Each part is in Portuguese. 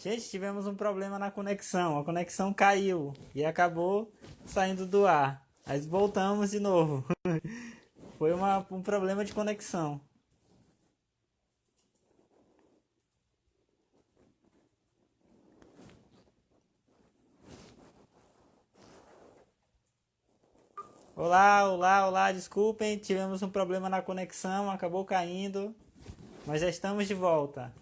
Gente, tivemos um problema na conexão. A conexão caiu e acabou saindo do ar. Mas voltamos de novo. Foi um problema de conexão. Olá, olá, olá, desculpem, tivemos um problema na conexão, acabou caindo, mas já estamos de volta.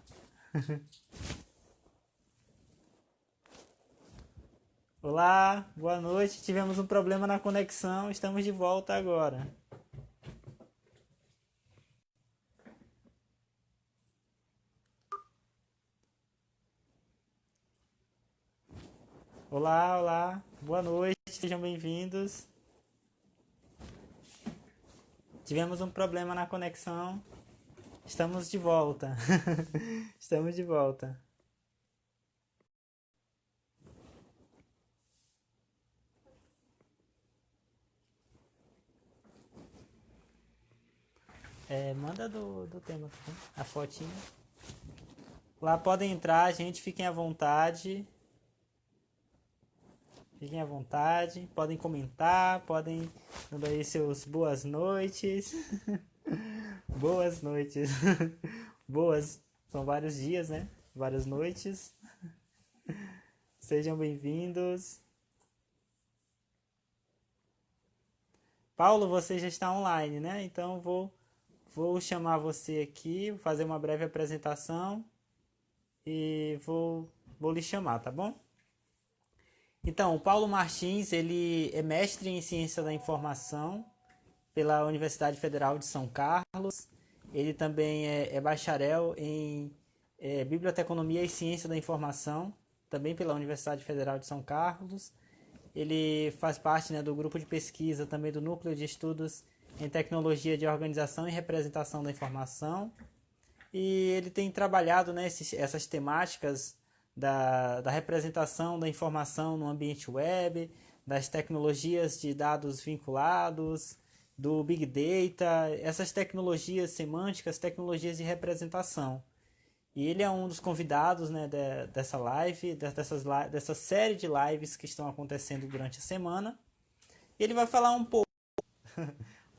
Olá, boa noite, tivemos um problema na conexão, estamos de volta agora. Olá, olá, boa noite, sejam bem-vindos. Tivemos um problema na conexão, estamos de volta. Estamos de volta. Manda do tema, tá? A fotinha. Lá podem entrar, gente, fiquem à vontade. Fiquem à vontade, podem comentar, podem mandar aí seus boas noites. Boas noites. Boas, são vários dias, né? Várias noites. Sejam bem-vindos. Paulo, você já está online, né? Então vou chamar você aqui, vou fazer uma breve apresentação e vou lhe chamar, tá bom? Então, o Paulo Martins, ele é mestre em Ciência da Informação pela Universidade Federal de São Carlos. Ele também é bacharel em Biblioteconomia e Ciência da Informação, também pela Universidade Federal de São Carlos. Ele faz parte, né, do grupo de pesquisa, também do Núcleo de Estudos em Tecnologia de Organização e Representação da Informação. E ele tem trabalhado, né, essas temáticas da representação da informação no ambiente web, das tecnologias de dados vinculados, do Big Data, essas tecnologias semânticas, tecnologias de representação. E ele é um dos convidados, né, dessa live, dessa série de lives que estão acontecendo durante a semana. E ele vai falar um pouco...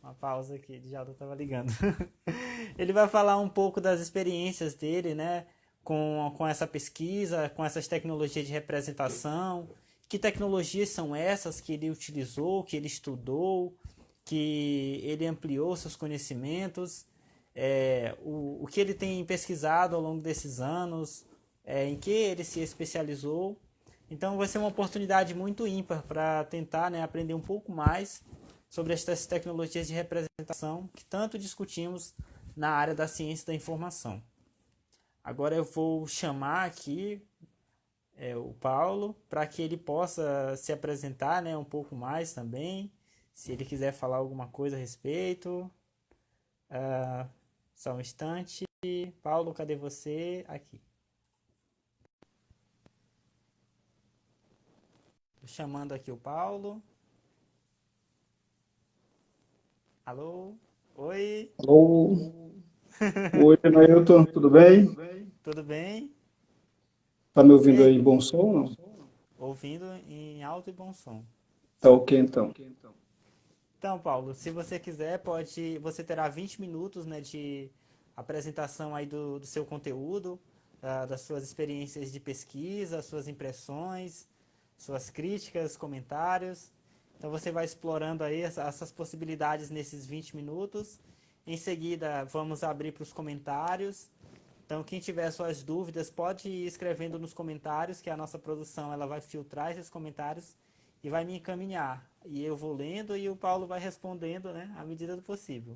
Uma pausa aqui, o Jaldo estava ligando. Ele vai falar um pouco das experiências dele, né, com essa pesquisa, com essas tecnologias de representação. Que tecnologias são essas que ele utilizou, que ele estudou, que ele ampliou seus conhecimentos, o que ele tem pesquisado ao longo desses anos, em que ele se especializou. Então vai ser uma oportunidade muito ímpar para tentar, né, aprender um pouco mais sobre essas tecnologias de representação que tanto discutimos na área da ciência da informação. Agora eu vou chamar aqui o Paulo para que ele possa se apresentar, né, um pouco mais também, se ele quiser falar alguma coisa a respeito. Só um instante. Paulo, cadê você? Aqui. Tô chamando aqui o Paulo. Alô? Oi? Alô, oi, Nailton, tudo bem? Tudo bem? Tá me E ouvindo aí aí? em bom som, não? Ouvindo em alto e bom som. Tá ok, então. Então, Paulo, se você quiser, você terá 20 minutos, né, de apresentação aí do seu conteúdo, das suas experiências de pesquisa, suas impressões, suas críticas, comentários. Então você vai explorando aí essas possibilidades nesses 20 minutos. Em seguida, vamos abrir para os comentários. Então, quem tiver suas dúvidas, pode ir escrevendo nos comentários, que a nossa produção ela vai filtrar esses comentários e vai me encaminhar. E eu vou lendo e o Paulo vai respondendo, né, à medida do possível.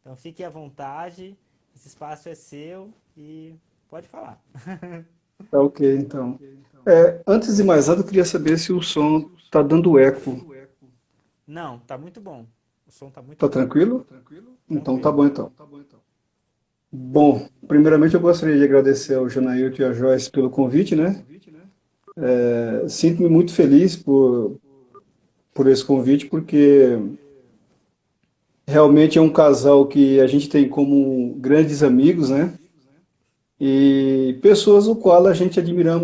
Então, fique à vontade, esse espaço é seu e pode falar. Tá ok, então. Antes de mais nada, eu queria saber se o som tá dando eco. Não, tá muito bom. O som tá muito Tá bom. tranquilo? Então tá Tranquilo. bom, então. Bom, primeiramente eu gostaria de agradecer ao Janailton e à Joyce pelo convite, né? Sinto-me muito feliz por esse convite, porque realmente é um casal que a gente tem como grandes amigos, né? e pessoas o qual a gente admira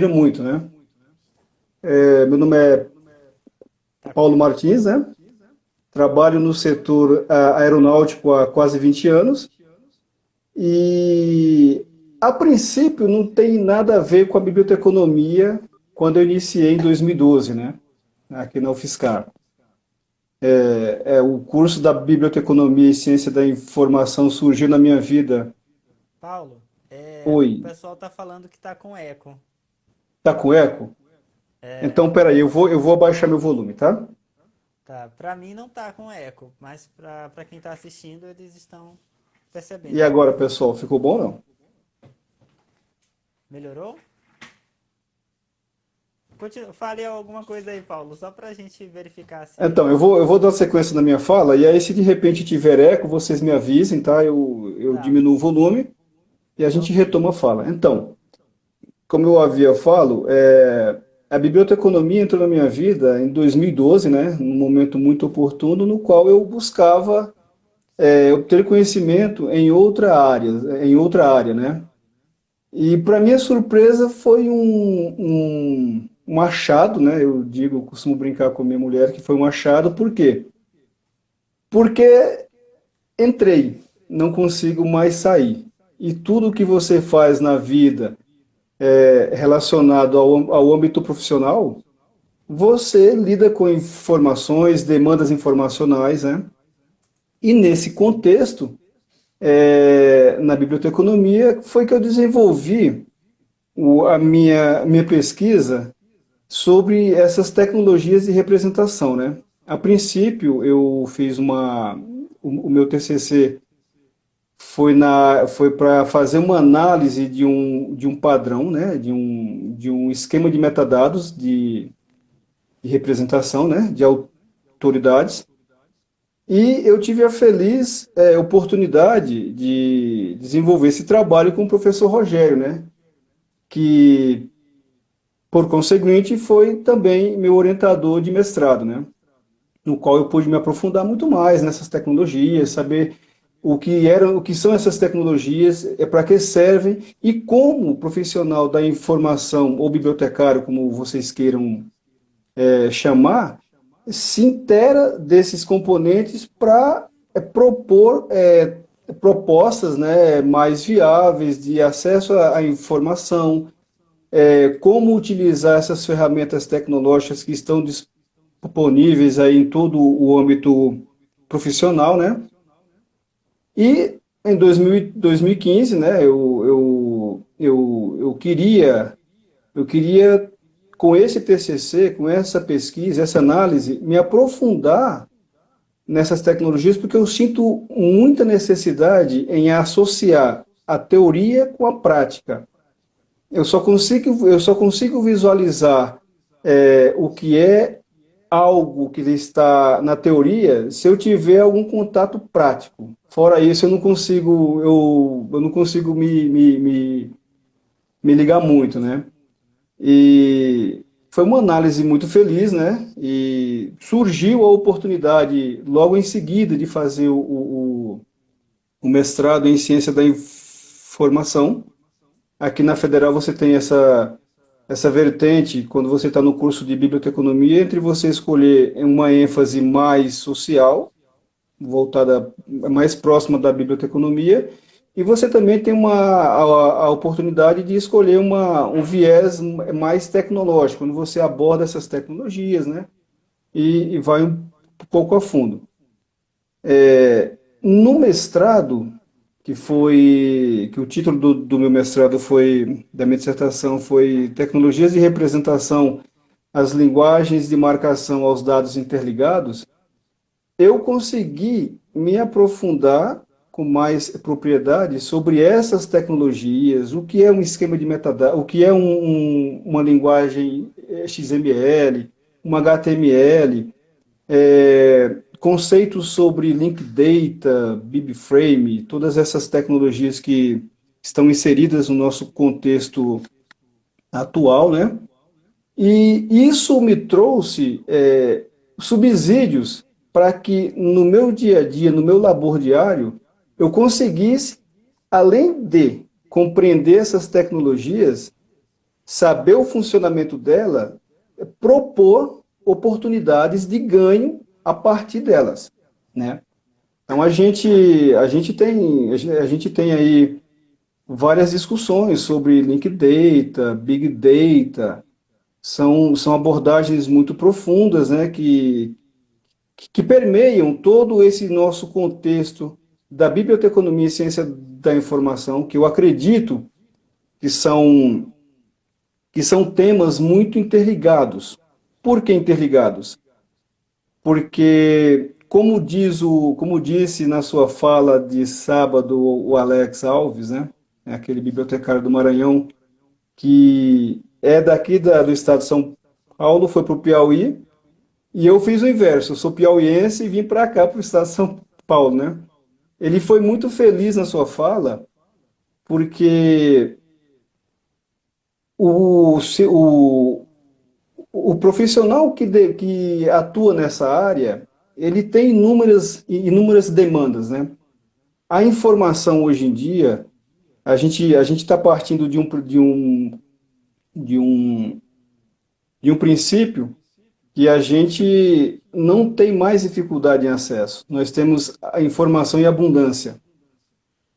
muito, né? Meu nome é Tá com Paulo eco. Martins, né? Trabalho no setor aeronáutico há quase 20 anos e, a princípio, não tem nada a ver com a biblioteconomia quando eu iniciei em 2012, né? Aqui na UFSCar. O curso da Biblioteconomia e Ciência da Informação surgiu na minha vida. Paulo, o Oi, pessoal tá falando que tá com eco. tá com eco? Então, peraí, eu vou abaixar meu volume, tá? Tá, pra mim não tá com eco, mas pra quem tá assistindo eles estão percebendo E que tá agora, com eco. pessoal, ficou bom ou não? Melhorou? Fale alguma coisa aí, Paulo, só pra gente verificar se. Então, eu vou dar sequência na minha fala, e aí se de repente Isso, tiver eco, vocês me avisem, tá? Eu tá, diminuo o volume e a gente ok. retoma a fala. Então, como eu havia falo, a biblioteconomia entrou na minha vida em 2012, né? Num momento muito oportuno, no qual eu buscava obter conhecimento em outra área, né? E para minha surpresa foi um achado, né? Eu digo, costumo brincar com minha mulher que foi um achado, por quê? Porque entrei, não consigo mais sair. E tudo que você faz na vida relacionado ao âmbito profissional, você lida com informações, demandas informacionais, né? E nesse contexto, na biblioteconomia, foi que eu desenvolvi a minha pesquisa sobre essas tecnologias de representação, né? A princípio, eu fiz o meu TCC foi para fazer uma análise de um padrão, né? De um esquema de metadados de representação, né? De autoridades. E eu tive a feliz oportunidade de desenvolver esse trabalho com o professor Rogério, né? Que, por conseguinte, foi também meu orientador de mestrado, né? No qual eu pude me aprofundar muito mais nessas tecnologias, saber o que são essas tecnologias, para que servem e como o profissional da informação ou bibliotecário, como vocês queiram chamar, se intera desses componentes para propor propostas, né, mais viáveis de acesso à informação, como utilizar essas ferramentas tecnológicas que estão disponíveis aí em todo o âmbito profissional, né? E em 2015, né, eu queria, com esse TCC, com essa pesquisa, essa análise, me aprofundar nessas tecnologias, porque eu sinto muita necessidade em associar a teoria com a prática. Eu só consigo visualizar o que é algo que está na teoria se eu tiver algum contato prático. Fora isso, eu não consigo me ligar muito, né? E foi uma análise muito feliz, né? E surgiu a oportunidade logo em seguida de fazer o mestrado em ciência da informação. Aqui na Federal você tem essa vertente, quando você está no curso de biblioteconomia, entre você escolher uma ênfase mais social, voltada mais próxima da biblioteconomia, e você também tem a oportunidade de escolher um viés mais tecnológico, quando você aborda essas tecnologias, né? E vai um pouco a fundo. No mestrado, que o título do meu mestrado foi, da minha dissertação foi Tecnologias de Representação, as linguagens de marcação aos dados interligados, eu consegui me aprofundar com mais propriedade sobre essas tecnologias, o que é um esquema de metadados, o que é uma linguagem XML, uma HTML, conceitos sobre Link Data, BibFrame, todas essas tecnologias que estão inseridas no nosso contexto atual, né? E isso me trouxe subsídios para que no meu dia a dia, no meu labor diário, eu conseguisse, além de compreender essas tecnologias, saber o funcionamento dela, propor oportunidades de ganho a partir delas, né? Então a gente tem aí várias discussões sobre Link Data, Big Data, são abordagens muito profundas, né, que permeiam todo esse nosso contexto da biblioteconomia e ciência da informação, que eu acredito que são temas muito interligados. Por que interligados? Porque, como disse na sua fala de sábado o Alex Alves, né, aquele bibliotecário do Maranhão, que é daqui do estado de São Paulo, foi para o Piauí, e eu fiz o inverso, eu sou piauiense e vim para cá, para o estado de São Paulo, né? Ele foi muito feliz na sua fala, porque o, se- o profissional que atua nessa área, ele tem inúmeras demandas, né? A informação hoje em dia, a gente está partindo de um, de um princípio que a gente não tem mais dificuldade em acesso. Nós temos a informação em abundância.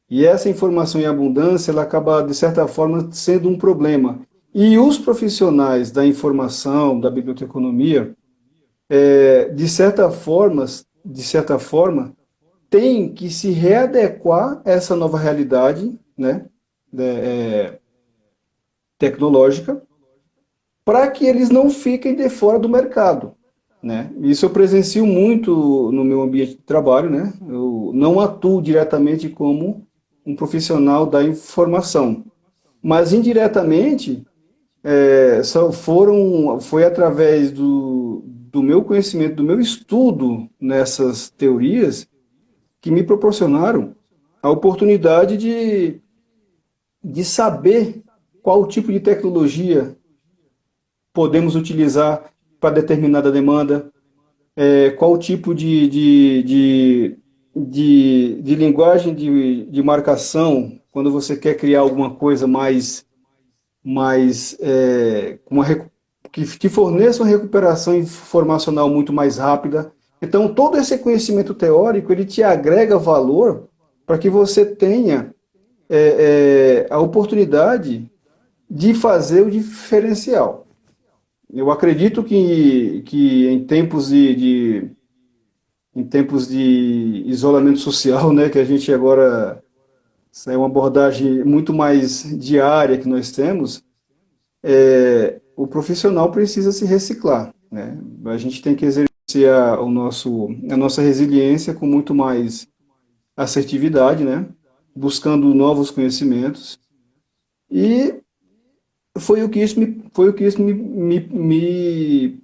E essa informação em abundância, ela acaba, de certa forma, sendo um problema. E os profissionais da informação, da biblioteconomia, de certa forma, têm que se readequar a essa nova realidade, né, tecnológica, para que eles não fiquem de fora do mercado, né? Isso eu presencio muito no meu ambiente de trabalho, né? Eu não atuo diretamente como um profissional da informação, mas indiretamente foi através do meu conhecimento, do meu estudo nessas teorias que me proporcionaram a oportunidade de saber qual tipo de tecnologia podemos utilizar para determinada demanda, qual tipo de linguagem de marcação, quando você quer criar alguma coisa que te forneça uma recuperação informacional muito mais rápida. Então, todo esse conhecimento teórico, ele te agrega valor para que você tenha a oportunidade de fazer o diferencial. Eu acredito que em tempos de isolamento social, né, que a gente agora é uma abordagem muito mais diária que nós temos, o profissional precisa se reciclar, né? A gente tem que exercer a nossa resiliência com muito mais assertividade, né? Buscando novos conhecimentos. E foi o que isso me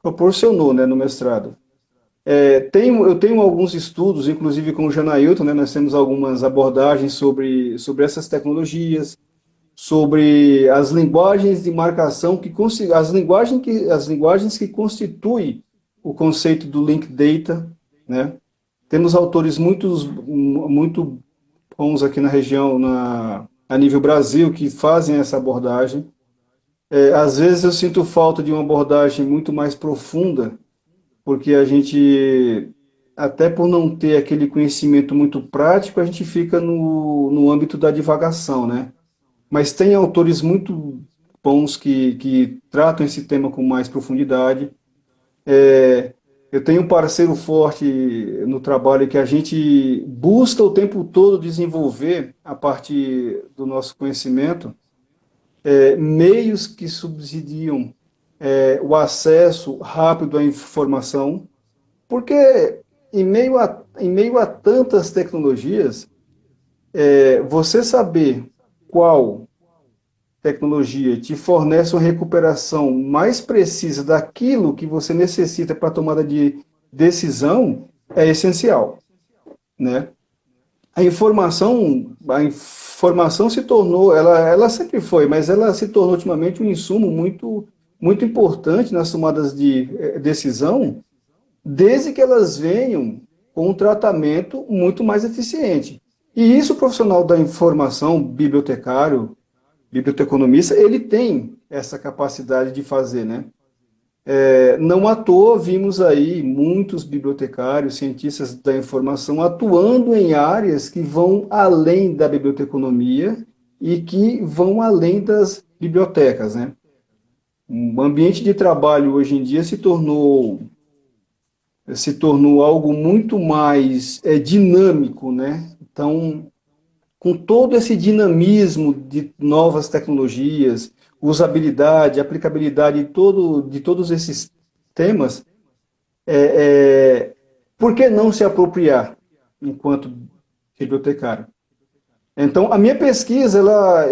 proporcionou, né, no mestrado. Eu tenho alguns estudos, inclusive com o Janailton, né, nós temos algumas abordagens sobre essas tecnologias, sobre as linguagens de marcação, as linguagens que constituem o conceito do Link Data, né? Temos autores muito bons aqui na região, a nível Brasil, que fazem essa abordagem. Às vezes eu sinto falta de uma abordagem muito mais profunda, porque a gente, até por não ter aquele conhecimento muito prático, a gente fica no âmbito da divagação, né? Mas tem autores muito bons que tratam esse tema com mais profundidade. Eu tenho um parceiro forte no trabalho que a gente busca o tempo todo desenvolver, a partir do nosso conhecimento, meios que subsidiam o acesso rápido à informação, porque em meio a tantas tecnologias, você saber qual tecnologia te fornece uma recuperação mais precisa daquilo que você necessita para a tomada de decisão é essencial, né? A informação se tornou, ela sempre foi, mas ela se tornou ultimamente um insumo muito importante nas tomadas de decisão, desde que elas venham com um tratamento muito mais eficiente. E isso o profissional da informação, bibliotecário, biblioteconomista, ele tem essa capacidade de fazer, né? Não à toa vimos aí muitos bibliotecários, cientistas da informação atuando em áreas que vão além da biblioteconomia e que vão além das bibliotecas, né? O ambiente de trabalho hoje em dia se tornou algo muito mais dinâmico, né? Então, com todo esse dinamismo de novas tecnologias, usabilidade, aplicabilidade de todos esses temas, é, por que não se apropriar enquanto bibliotecário? Então, a minha pesquisa,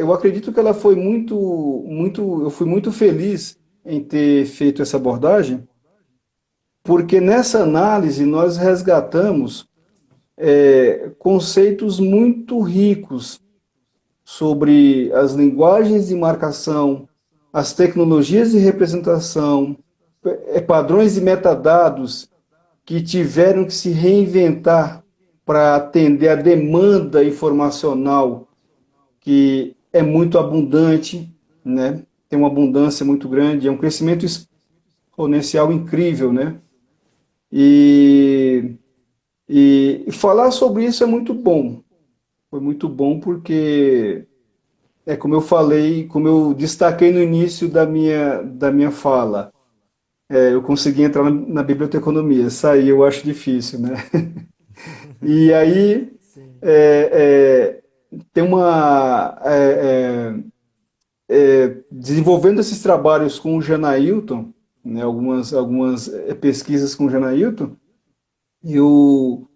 eu acredito que ela foi eu fui muito feliz em ter feito essa abordagem, porque nessa análise nós resgatamos conceitos muito ricos sobre as linguagens de marcação, as tecnologias de representação, padrões e metadados que tiveram que se reinventar para atender a demanda informacional que é muito abundante, né? Tem uma abundância muito grande, é um crescimento exponencial incrível, né? E, e falar sobre isso é muito bom. Foi muito bom porque como eu falei, como eu destaquei no início da minha fala, eu consegui entrar na biblioteconomia, sair eu acho difícil, né? E aí Sim. é, tem uma desenvolvendo esses trabalhos com o Janailton, né, algumas pesquisas com o Janailton, eu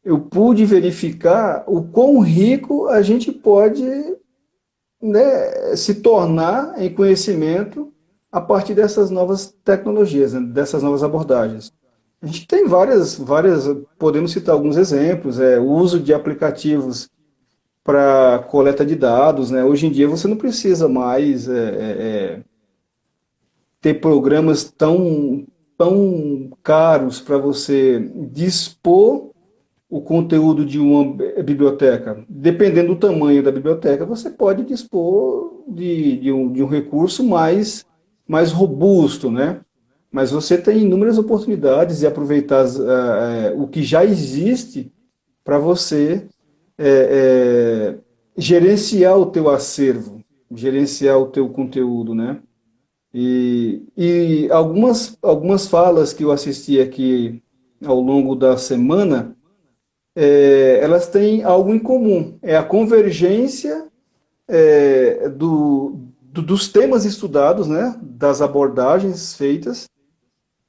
eu pude verificar o quão rico a gente pode, né, se tornar em conhecimento a partir dessas novas tecnologias, né, dessas novas abordagens. A gente tem podemos citar alguns exemplos, o uso de aplicativos para coleta de dados, né? Hoje em dia você não precisa mais ter programas tão caros para você dispor o conteúdo de uma biblioteca. Dependendo do tamanho da biblioteca, você pode dispor de um recurso mais robusto, né? Mas você tem inúmeras oportunidades de aproveitar o que já existe para você gerenciar o teu acervo, gerenciar o teu conteúdo, né? E algumas falas que eu assisti aqui ao longo da semana, elas têm algo em comum. É a convergência dos temas estudados, né, das abordagens feitas,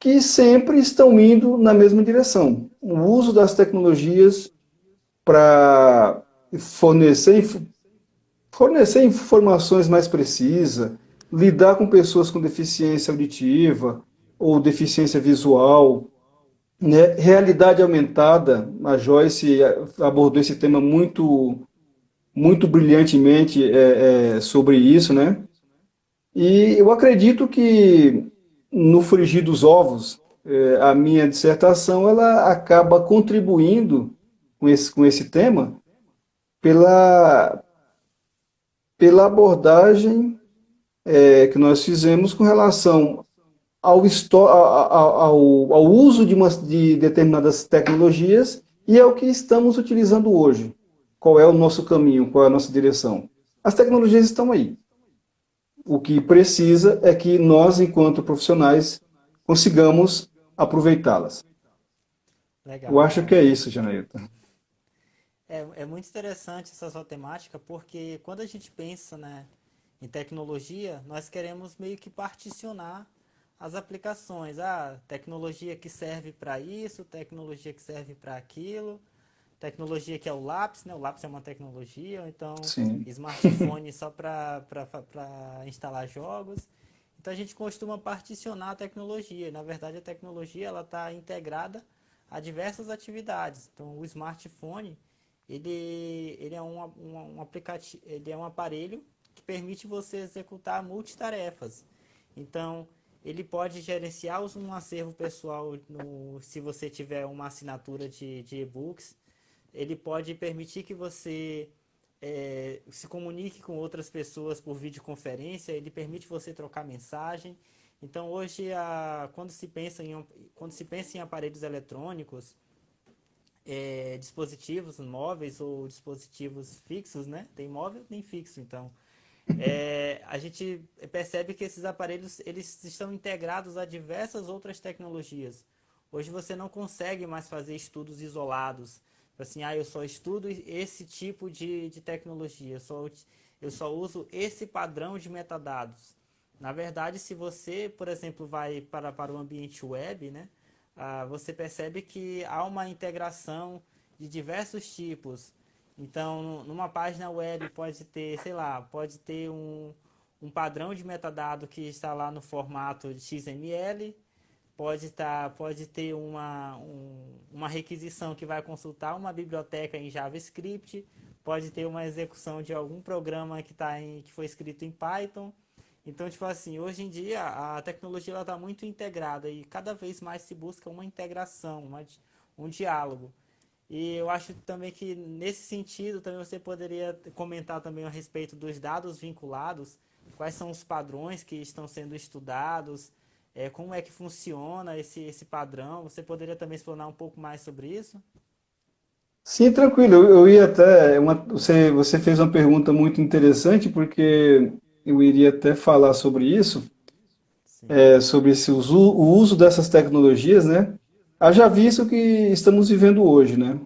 que sempre estão indo na mesma direção. O uso das tecnologias para fornecer, fornecer informações mais precisas, lidar com pessoas com deficiência auditiva ou deficiência visual, né? Realidade aumentada. A Joyce abordou esse tema muito brilhantemente sobre isso, né? E eu acredito que no frigir dos ovos, a minha dissertação ela acaba contribuindo com esse tema pela, pela abordagem que nós fizemos com relação ao uso de determinadas tecnologias e ao que estamos utilizando hoje. Qual é o nosso caminho, qual é a nossa direção? As tecnologias estão aí. O que precisa é que nós, enquanto profissionais, consigamos aproveitá-las. Eu Legal, acho que legal. é isso, Janaíta. É muito interessante essa sua temática, porque quando a gente pensa, né, em tecnologia, nós queremos meio que particionar as aplicações. Ah, tecnologia que serve para isso, tecnologia que serve para aquilo, tecnologia que é o lápis, né? O lápis é uma tecnologia, ou então Sim. smartphone só para instalar jogos. Então a gente costuma particionar a tecnologia. Na verdade, a tecnologia ela está integrada a diversas atividades. Então, o smartphone ele é um aplicativo, ele é um aparelho que permite você executar multitarefas. Então, ele pode gerenciar um acervo pessoal se você tiver uma assinatura de e-books. ele pode permitir que você se comunique com outras pessoas por videoconferência, ele permite você trocar mensagem. Então hoje, quando se pensa em aparelhos eletrônicos, dispositivos móveis ou dispositivos fixos, né? Tem móvel, tem fixo, então. A gente percebe que esses aparelhos eles estão integrados a diversas outras tecnologias. Hoje você não consegue mais fazer estudos isolados. Assim, eu só estudo esse tipo de tecnologia, eu só uso esse padrão de metadados. Na verdade, se você, por exemplo, vai para o ambiente web, né, você percebe que há uma integração de diversos tipos. Então, numa página web pode ter, sei lá, pode ter um padrão de metadado que está lá no formato de XML, pode ter uma requisição que vai consultar uma biblioteca em JavaScript, pode ter uma execução de algum programa que foi escrito em Python. Então, tipo assim, hoje em dia a tecnologia está muito integrada e cada vez mais se busca uma integração, um diálogo. E eu acho também que nesse sentido também você poderia comentar também a respeito dos dados vinculados, quais são os padrões que estão sendo estudados, como é que funciona esse padrão. Você poderia também explanar um pouco mais sobre isso? Sim, tranquilo. Eu ia até. Você fez uma pergunta muito interessante, porque eu iria até falar sobre isso, Sim, sobre o uso dessas tecnologias, né? Haja visto que estamos vivendo hoje, né?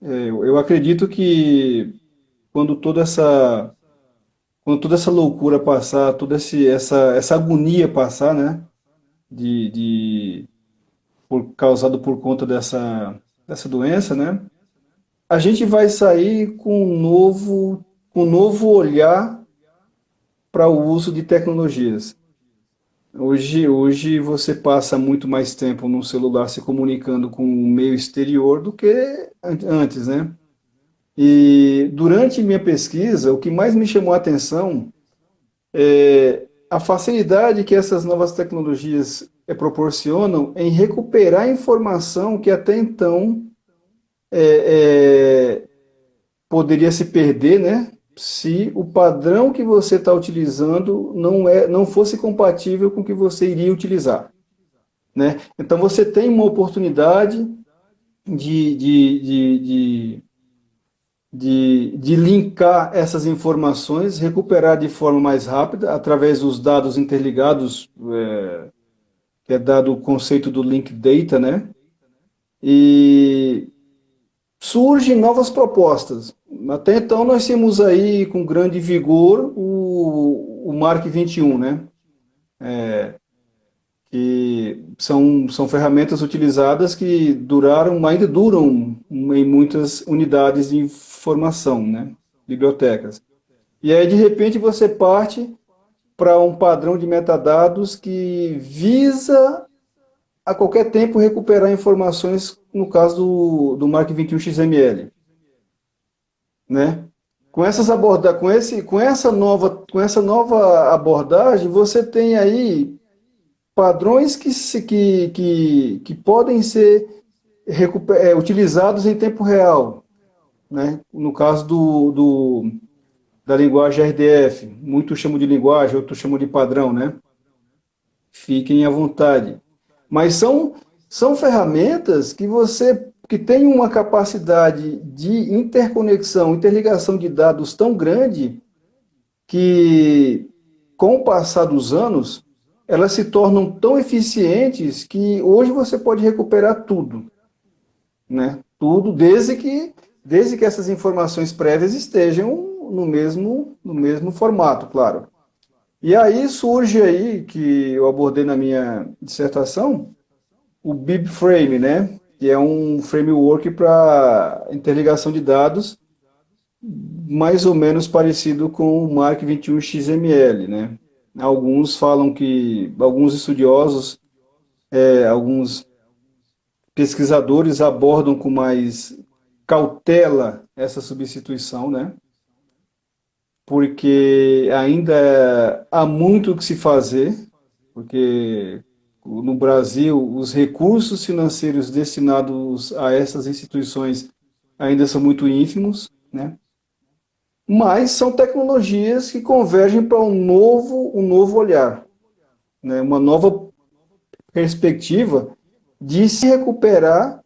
Eu acredito que quando quando toda essa loucura passar, essa agonia passar, né? Causado por conta dessa doença, né? A gente vai sair com um novo olhar para o uso de tecnologias. Hoje você passa muito mais tempo no celular se comunicando com o meio exterior do que antes, né? sim, E durante minha pesquisa, o que mais me chamou a atenção é a facilidade que essas novas tecnologias proporcionam em recuperar informação que até então é, é, poderia se perder, né? Se o padrão que você está utilizando não fosse compatível com o que você iria utilizar, né? Então você tem uma oportunidade de, de, de, de, de linkar essas informações, recuperar de forma mais rápida através dos dados interligados, que é dado o conceito do link data, né? E surgem novas propostas. Até então nós temos aí com grande vigor o Mark 21, né? Que são ferramentas utilizadas que ainda duram em muitas unidades de informação, né? Bibliotecas. E aí, de repente, você parte para um padrão de metadados que visa a qualquer tempo recuperar informações, no caso do Mark 21 XML, né? Com essa nova abordagem, você tem aí padrões que podem ser utilizados em tempo real, né? No caso da linguagem RDF, muitos chamam de linguagem, outros chamam de padrão, né? Fiquem à vontade. Mas são ferramentas que têm uma capacidade de interconexão, interligação de dados tão grande que, com o passar dos anos, elas se tornam tão eficientes que hoje você pode recuperar tudo, né? Tudo desde que essas informações prévias estejam no mesmo formato, claro. E aí surge aí, que eu abordei na minha dissertação, o BibFrame, né? Que é um framework para interligação de dados, mais ou menos parecido com o Mark 21 XML, né? Alguns estudiosos, alguns pesquisadores abordam com mais cautela essa substituição, né? Porque ainda há muito o que se fazer, porque no Brasil os recursos financeiros destinados a essas instituições ainda são muito ínfimos, né? Mas são tecnologias que convergem para um novo olhar, né? Uma nova perspectiva de se recuperar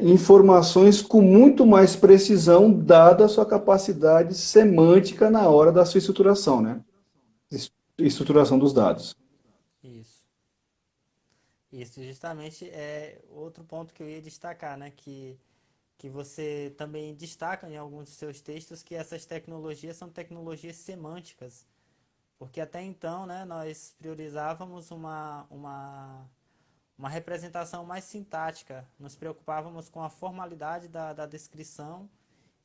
informações com muito mais precisão, dada a sua capacidade semântica na hora da sua estruturação, né? Estruturação dos dados. Isso. Isso justamente é outro ponto que eu ia destacar, né? Que você também destaca em alguns de seus textos que essas tecnologias são tecnologias semânticas. Porque até então, né, nós priorizávamos uma representação mais sintática, nos preocupávamos com a formalidade da descrição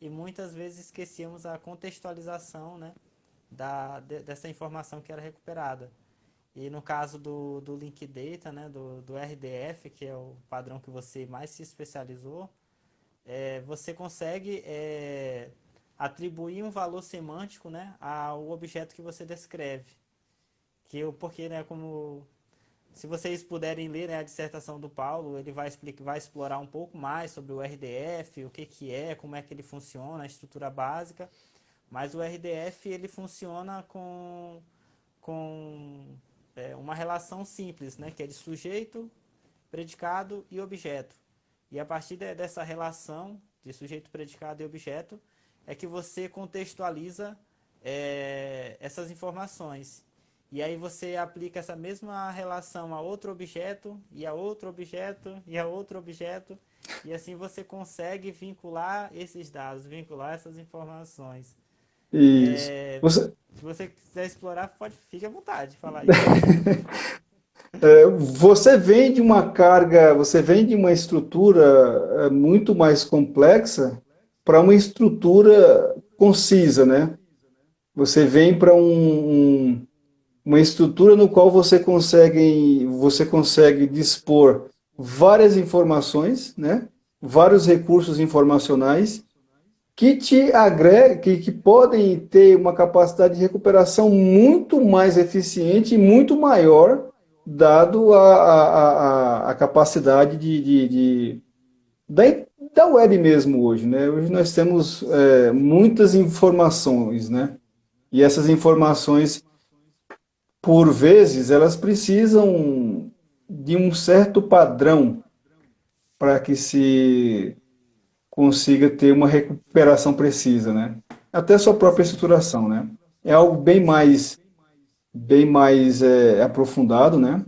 e muitas vezes esquecíamos a contextualização, né, dessa informação que era recuperada. E no caso do Link Data, né, do RDF, que é o padrão que você mais se especializou, você consegue atribuir um valor semântico, né, ao objeto que você descreve. Porque, né, como se vocês puderem ler, né, a dissertação do Paulo, ele vai explorar um pouco mais sobre o RDF, o que é, como é que ele funciona, a estrutura básica. Mas o RDF ele funciona com uma relação simples, né, que é de sujeito, predicado e objeto. E a partir dessa relação de sujeito, predicado e objeto é que você contextualiza essas informações. E aí você aplica essa mesma relação a outro objeto, e a outro objeto, e a outro objeto, e assim você consegue vincular esses dados, vincular essas informações. Isso. É, Você, se você quiser explorar, fique à vontade de falar aí. você vem de uma carga, você vem de uma estrutura muito mais complexa para uma estrutura concisa, né? Você vem para uma estrutura no qual você consegue dispor várias informações, né? Vários recursos informacionais que te agregam, que podem ter uma capacidade de recuperação muito mais eficiente e muito maior, dado a capacidade da, da web mesmo hoje, né? Hoje nós temos muitas informações, né? E essas informações, por vezes, elas precisam de um certo padrão para que se consiga ter uma recuperação precisa, né? Até a sua própria Sim, estruturação, né? É algo bem mais aprofundado, né?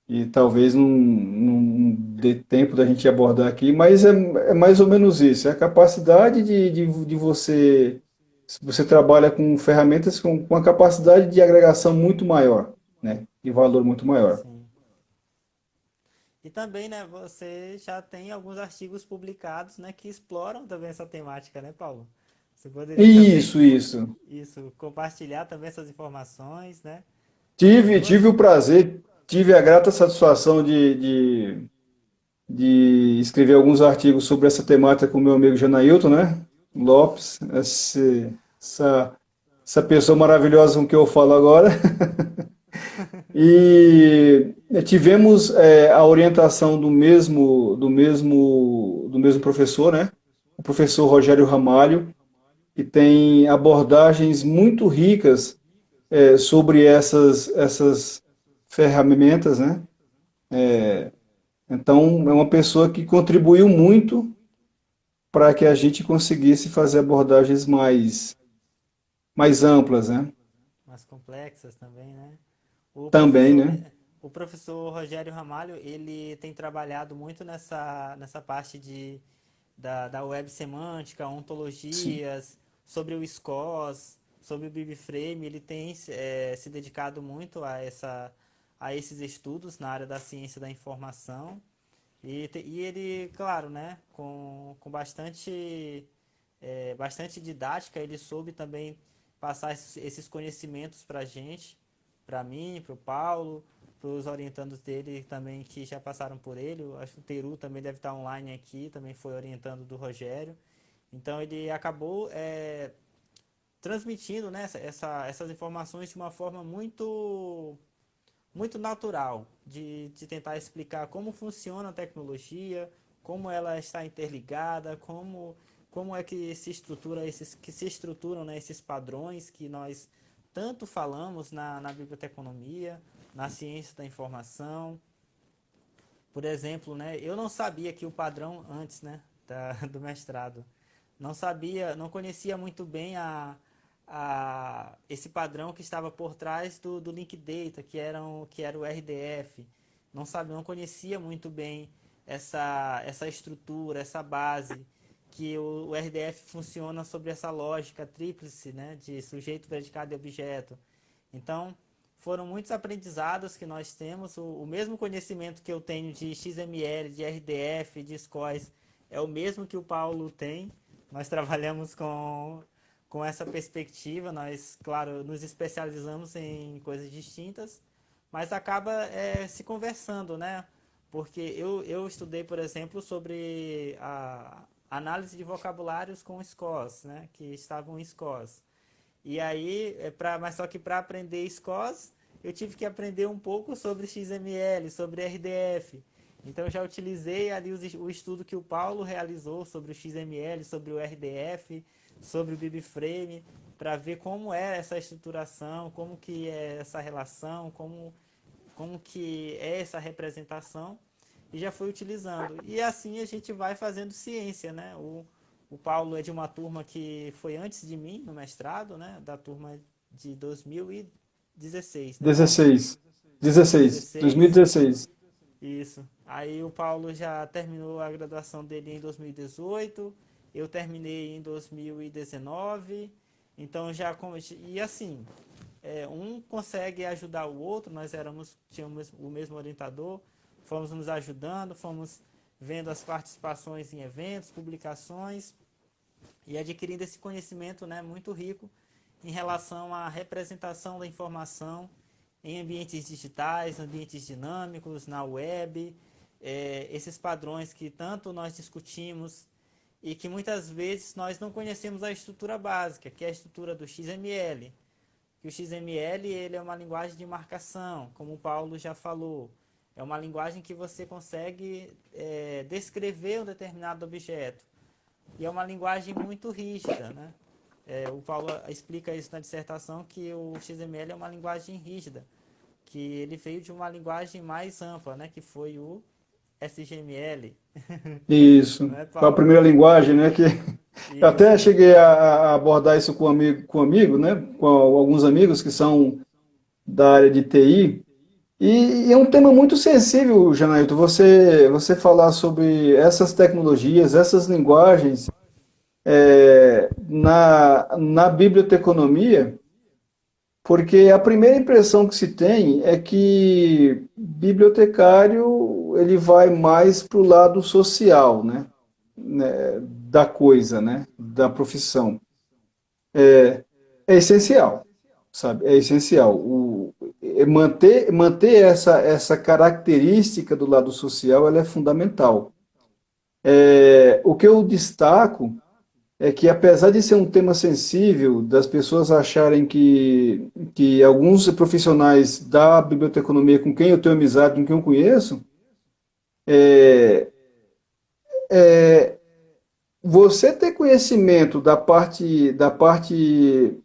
E talvez não dê tempo da gente abordar aqui, mas é mais ou menos isso. É a capacidade de você, se você trabalha com ferramentas com uma capacidade de agregação muito maior, né? De valor muito maior. sim. E também, né, você já tem alguns artigos publicados, né, que exploram também essa temática, né, Paulo? Você poderia também, Isso. isso, compartilhar também essas informações, né? Tive o prazer, tive a grata satisfação de escrever alguns artigos sobre essa temática com o meu amigo Janailton, né? Lopes, essa pessoa maravilhosa com que eu falo agora. E tivemos a orientação do mesmo professor, né? O professor Rogério Ramalho, que tem abordagens muito ricas sobre essas ferramentas, né? Então, é uma pessoa que contribuiu muito para que a gente conseguisse fazer abordagens mais amplas, né? Mais complexas também, né? O Também, professor, né? o professor Rogério Ramalho, ele tem trabalhado muito nessa parte da web semântica, Sim. ontologias, sobre o SCOS, sobre o BibFrame, ele tem se dedicado muito a esses estudos na área da ciência da informação. E ele, claro, né, com bastante didática, ele soube também passar esses conhecimentos para a gente, para mim, para o Paulo, para os orientandos dele também que já passaram por ele. Eu acho que o Teru também deve estar online aqui, também foi orientando do Rogério. Então ele acabou transmitindo, né, essas informações de uma forma muito natural, de tentar explicar como funciona a tecnologia, como ela está interligada, como é que se estruturam, né, esses padrões que nós tanto falamos na biblioteconomia, na ciência da informação. Por exemplo, né, eu não sabia que o padrão antes, né, do mestrado, não sabia, não conhecia muito bem esse padrão que estava por trás do Link Data, que era o RDF. Não conhecia muito bem essa estrutura, essa base, que o RDF funciona sobre essa lógica tríplice, né, de sujeito, predicado e objeto. Então, foram muitos aprendizados que nós temos. O mesmo conhecimento que eu tenho de XML, de RDF, de SCORS, é o mesmo que o Paulo tem. Nós trabalhamos com essa perspectiva. Nós, claro, nos especializamos em coisas distintas, mas acaba se conversando, né? Porque eu estudei, por exemplo, sobre a análise de vocabulários com SCORS, né? Que estavam em SCORS. E aí, mas só que para aprender SCORS, eu tive que aprender um pouco sobre XML, sobre RDF. Então, já utilizei ali o estudo que o Paulo realizou sobre o XML, sobre o RDF, sobre o BibFrame, para ver como é essa estruturação, como que é essa relação, como que é essa representação, e já fui utilizando. E assim a gente vai fazendo ciência, né? O Paulo é de uma turma que foi antes de mim, no mestrado, né? Da turma de 2016, né, Paulo? 16. 16. 16. 2016. Isso. Aí o Paulo já terminou a graduação dele em 2018, eu terminei em 2019, então e assim, um consegue ajudar o outro, tínhamos o mesmo orientador, fomos nos ajudando, fomos vendo as participações em eventos, publicações e adquirindo esse conhecimento, né, muito rico em relação à representação da informação em ambientes digitais, ambientes dinâmicos, na web, esses padrões que tanto nós discutimos e que muitas vezes nós não conhecemos a estrutura básica, que é a estrutura do XML. Que o XML ele é uma linguagem de marcação, como o Paulo já falou. É uma linguagem que você consegue descrever um determinado objeto. E é uma linguagem muito rígida, né? O Paulo explica isso na dissertação, que o XML é uma linguagem rígida, que ele veio de uma linguagem mais ampla, né? Que foi o SGML. Isso. Não é, Foi a Paulo? primeira linguagem, né? Que eu até Isso. cheguei a abordar isso com amigo, né? Com alguns amigos que são da área de TI. E é um tema muito sensível, Janailton, você falar sobre essas tecnologias, essas linguagens na biblioteconomia, porque a primeira impressão que se tem é que bibliotecário ele vai mais para o lado social, né, da coisa, né, da profissão. É essencial, sabe? É essencial. Manter essa característica do lado social, ela é fundamental. O que eu destaco é que, apesar de ser um tema sensível, das pessoas acharem que alguns profissionais da biblioteconomia com quem eu tenho amizade, com quem eu conheço, você ter conhecimento da parte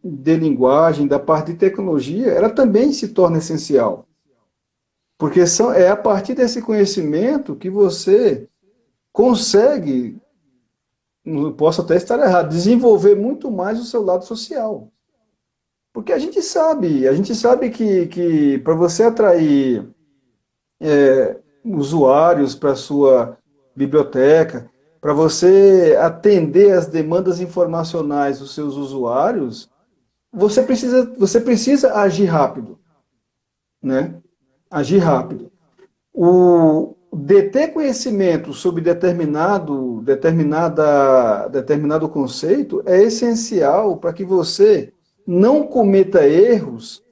de linguagem, da parte de tecnologia, ela também se torna essencial. Porque é a partir desse conhecimento que você consegue, não posso até estar errado, desenvolver muito mais o seu lado social. Porque a gente sabe que para você atrair usuários para a sua biblioteca, para você atender as demandas informacionais dos seus usuários, você precisa agir rápido, né? Agir rápido. De ter conhecimento sobre determinado conceito é essencial para que você não cometa erros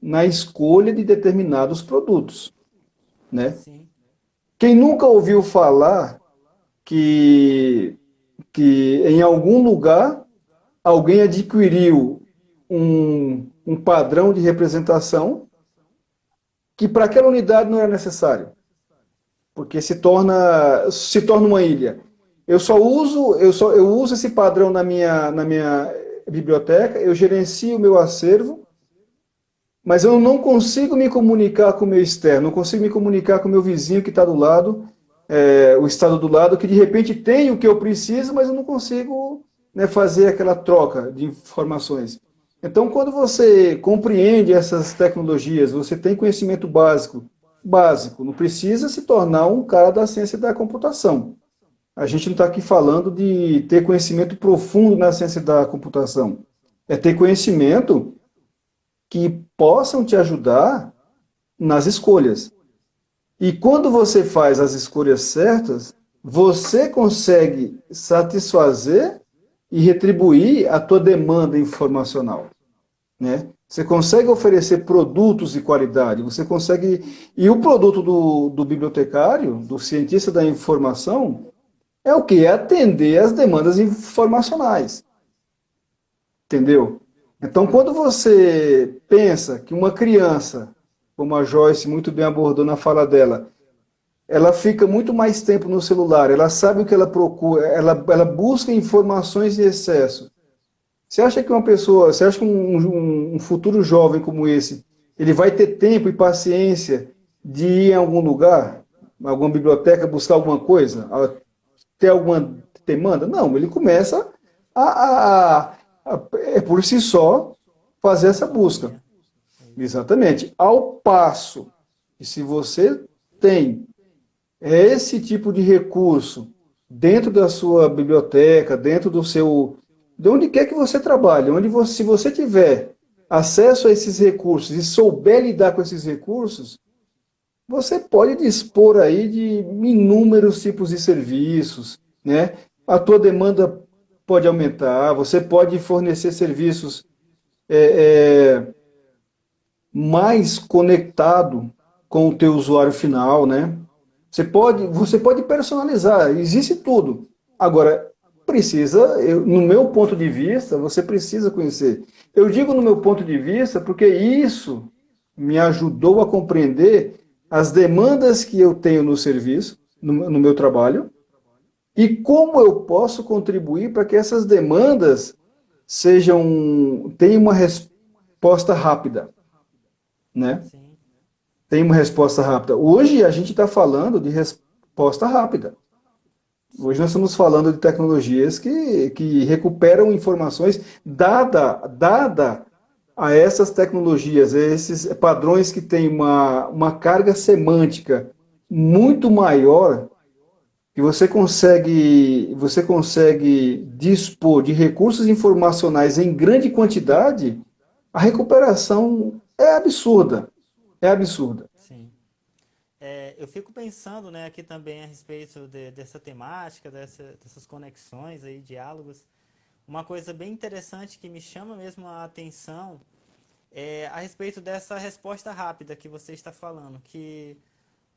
na escolha de determinados produtos, né? Sim. Quem nunca ouviu falar que em algum lugar alguém adquiriu um padrão de representação que para aquela unidade não era necessário. porque se torna uma ilha. Eu uso esse padrão na minha biblioteca, eu gerencio o meu acervo, mas eu não consigo me comunicar com o meu externo, não consigo me comunicar com o meu vizinho que está do lado, o estado do lado, que de repente tem o que eu preciso, mas eu não consigo, né, fazer aquela troca de informações. Então, quando você compreende essas tecnologias, você tem conhecimento básico, não precisa se tornar um cara da ciência da computação. A gente não está aqui falando de ter conhecimento profundo na ciência da computação. É ter conhecimento que possam te ajudar nas escolhas. E quando você faz as escolhas certas, você consegue satisfazer e retribuir a tua demanda informacional, né? Você consegue oferecer produtos de qualidade, você consegue. E o produto do bibliotecário, do cientista da informação, é o que? É atender às demandas informacionais. Entendeu? Então, quando você pensa que uma criança, como a Joyce muito bem abordou na fala dela, ela fica muito mais tempo no celular, ela sabe o que ela procura, ela busca informações em excesso. Você acha que um futuro jovem como esse, ele vai ter tempo e paciência de ir em algum lugar, alguma biblioteca, buscar alguma coisa, ter alguma demanda? Não, ele começa por si só, fazer essa busca. Autonomia. É isso. Exatamente. Ao passo que se você tem esse tipo de recurso dentro da sua biblioteca, dentro do seu, de onde quer que você trabalhe, se você tiver acesso a esses recursos e souber lidar com esses recursos, você pode dispor aí de inúmeros tipos de serviços, né? A tua demanda pode aumentar, você pode fornecer serviços é, é, mais conectado com o teu usuário final, né? Sim. Você pode personalizar, existe tudo. Agora, no meu ponto de vista, você precisa conhecer. Eu digo no meu ponto de vista porque isso me ajudou a compreender as demandas que eu tenho no serviço, no meu trabalho, e como eu posso contribuir para que essas demandas tenham uma resposta rápida, né? Sim. Tem uma resposta rápida. Hoje a gente está falando de resposta rápida. Hoje nós Sim. estamos falando de tecnologias que recuperam informações dada a essas tecnologias, a esses padrões que têm uma carga semântica muito maior, que você consegue dispor de recursos informacionais em grande quantidade, a recuperação é absurda. É absurda. Sim. Eu fico pensando, né, aqui também a respeito dessa temática, dessas conexões aí, diálogos. Uma coisa bem interessante que me chama mesmo a atenção é a respeito dessa resposta rápida que você está falando, que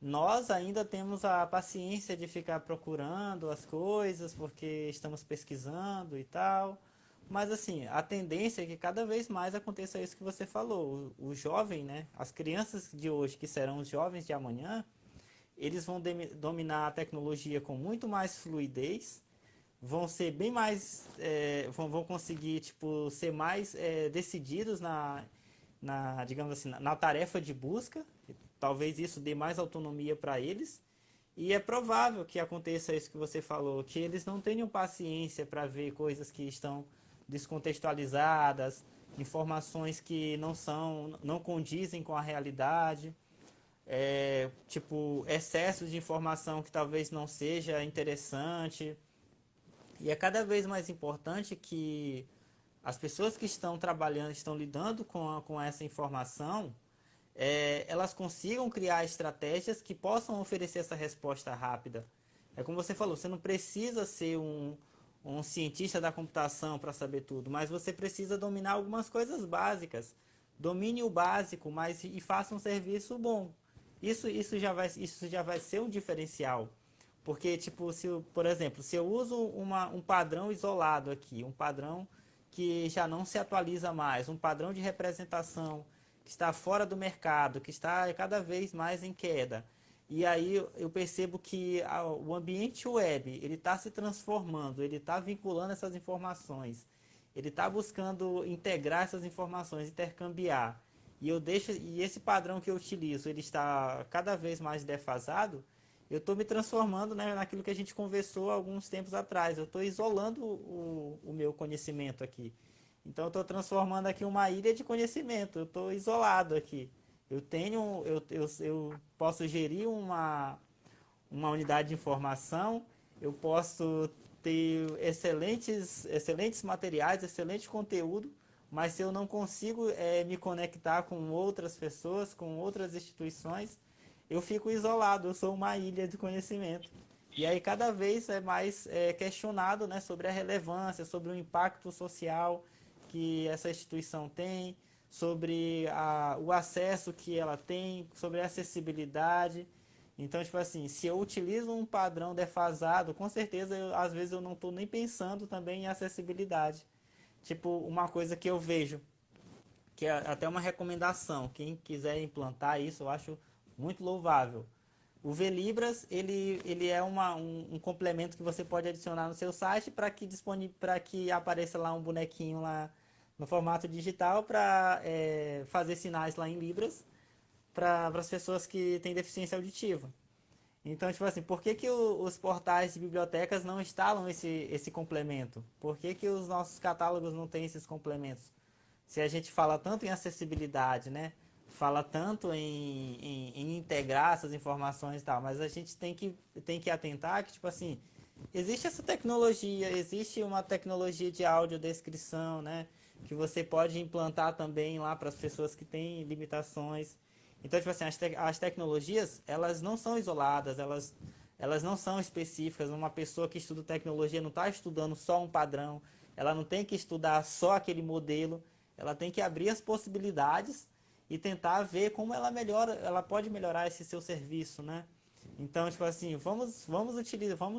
nós ainda temos a paciência de ficar procurando as coisas porque estamos pesquisando e tal. Mas assim, a tendência é que cada vez mais aconteça isso que você falou. O jovem, né, as crianças de hoje que serão os jovens de amanhã, eles vão dominar a tecnologia com muito mais fluidez, vão ser bem mais, vão conseguir tipo ser mais decididos digamos assim, na tarefa de busca. Talvez isso dê mais autonomia para eles. E é provável que aconteça isso que você falou, que eles não tenham paciência para ver coisas que estão descontextualizadas, informações que não condizem com a realidade, tipo excessos de informação que talvez não seja interessante. E é cada vez mais importante que as pessoas que estão trabalhando, estão lidando com essa informação, elas consigam criar estratégias que possam oferecer essa resposta rápida. É como você falou, você não precisa ser um cientista da computação para saber tudo, mas você precisa dominar algumas coisas básicas. Domine o básico, mas e faça um serviço bom. Isso já vai ser um diferencial. Porque, tipo, por exemplo, se eu uso um padrão isolado aqui, um padrão que já não se atualiza mais, um padrão de representação que está fora do mercado, que está cada vez mais em queda, E aí eu percebo que o ambiente web, ele está se transformando, ele está vinculando essas informações, ele está buscando integrar essas informações, intercambiar. E esse padrão que eu utilizo, ele está cada vez mais defasado. Eu estou me transformando, né, naquilo que a gente conversou alguns tempos atrás. Eu estou isolando o meu conhecimento aqui. Então eu estou transformando aqui uma ilha de conhecimento. Eu estou isolado aqui. Eu posso gerir uma unidade de informação, eu posso ter excelentes materiais, excelente conteúdo, mas se eu não consigo me conectar com outras pessoas, com outras instituições, eu fico isolado, eu sou uma ilha de conhecimento. E aí cada vez é mais questionado, né, sobre a relevância, sobre o impacto social que essa instituição tem, sobre o acesso que ela tem, sobre a acessibilidade. Então, tipo assim, se eu utilizo um padrão defasado, com certeza, às vezes eu não estou nem pensando também em acessibilidade. Tipo, uma coisa que eu vejo, que é até uma recomendação, quem quiser implantar isso, eu acho muito louvável. O Velibras, ele é um complemento que você pode adicionar no seu site para que apareça lá um bonequinho lá no formato digital para fazer sinais lá em Libras para as pessoas que têm deficiência auditiva. Então, tipo assim, por que, que os portais de bibliotecas não instalam esse complemento? Por que, que os nossos catálogos não têm esses complementos? Se a gente fala tanto em acessibilidade, né? Fala tanto em integrar essas informações e tal, mas a gente tem que atentar que, tipo assim, existe essa tecnologia, existe uma tecnologia de audiodescrição, né? Que você pode implantar também lá para as pessoas que têm limitações. Então, tipo assim, as tecnologias, elas não são isoladas, elas não são específicas. Uma pessoa que estuda tecnologia não está estudando só um padrão, ela não tem que estudar só aquele modelo, ela tem que abrir as possibilidades e tentar ver como ela pode melhorar esse seu serviço, né? Então, tipo assim, vamos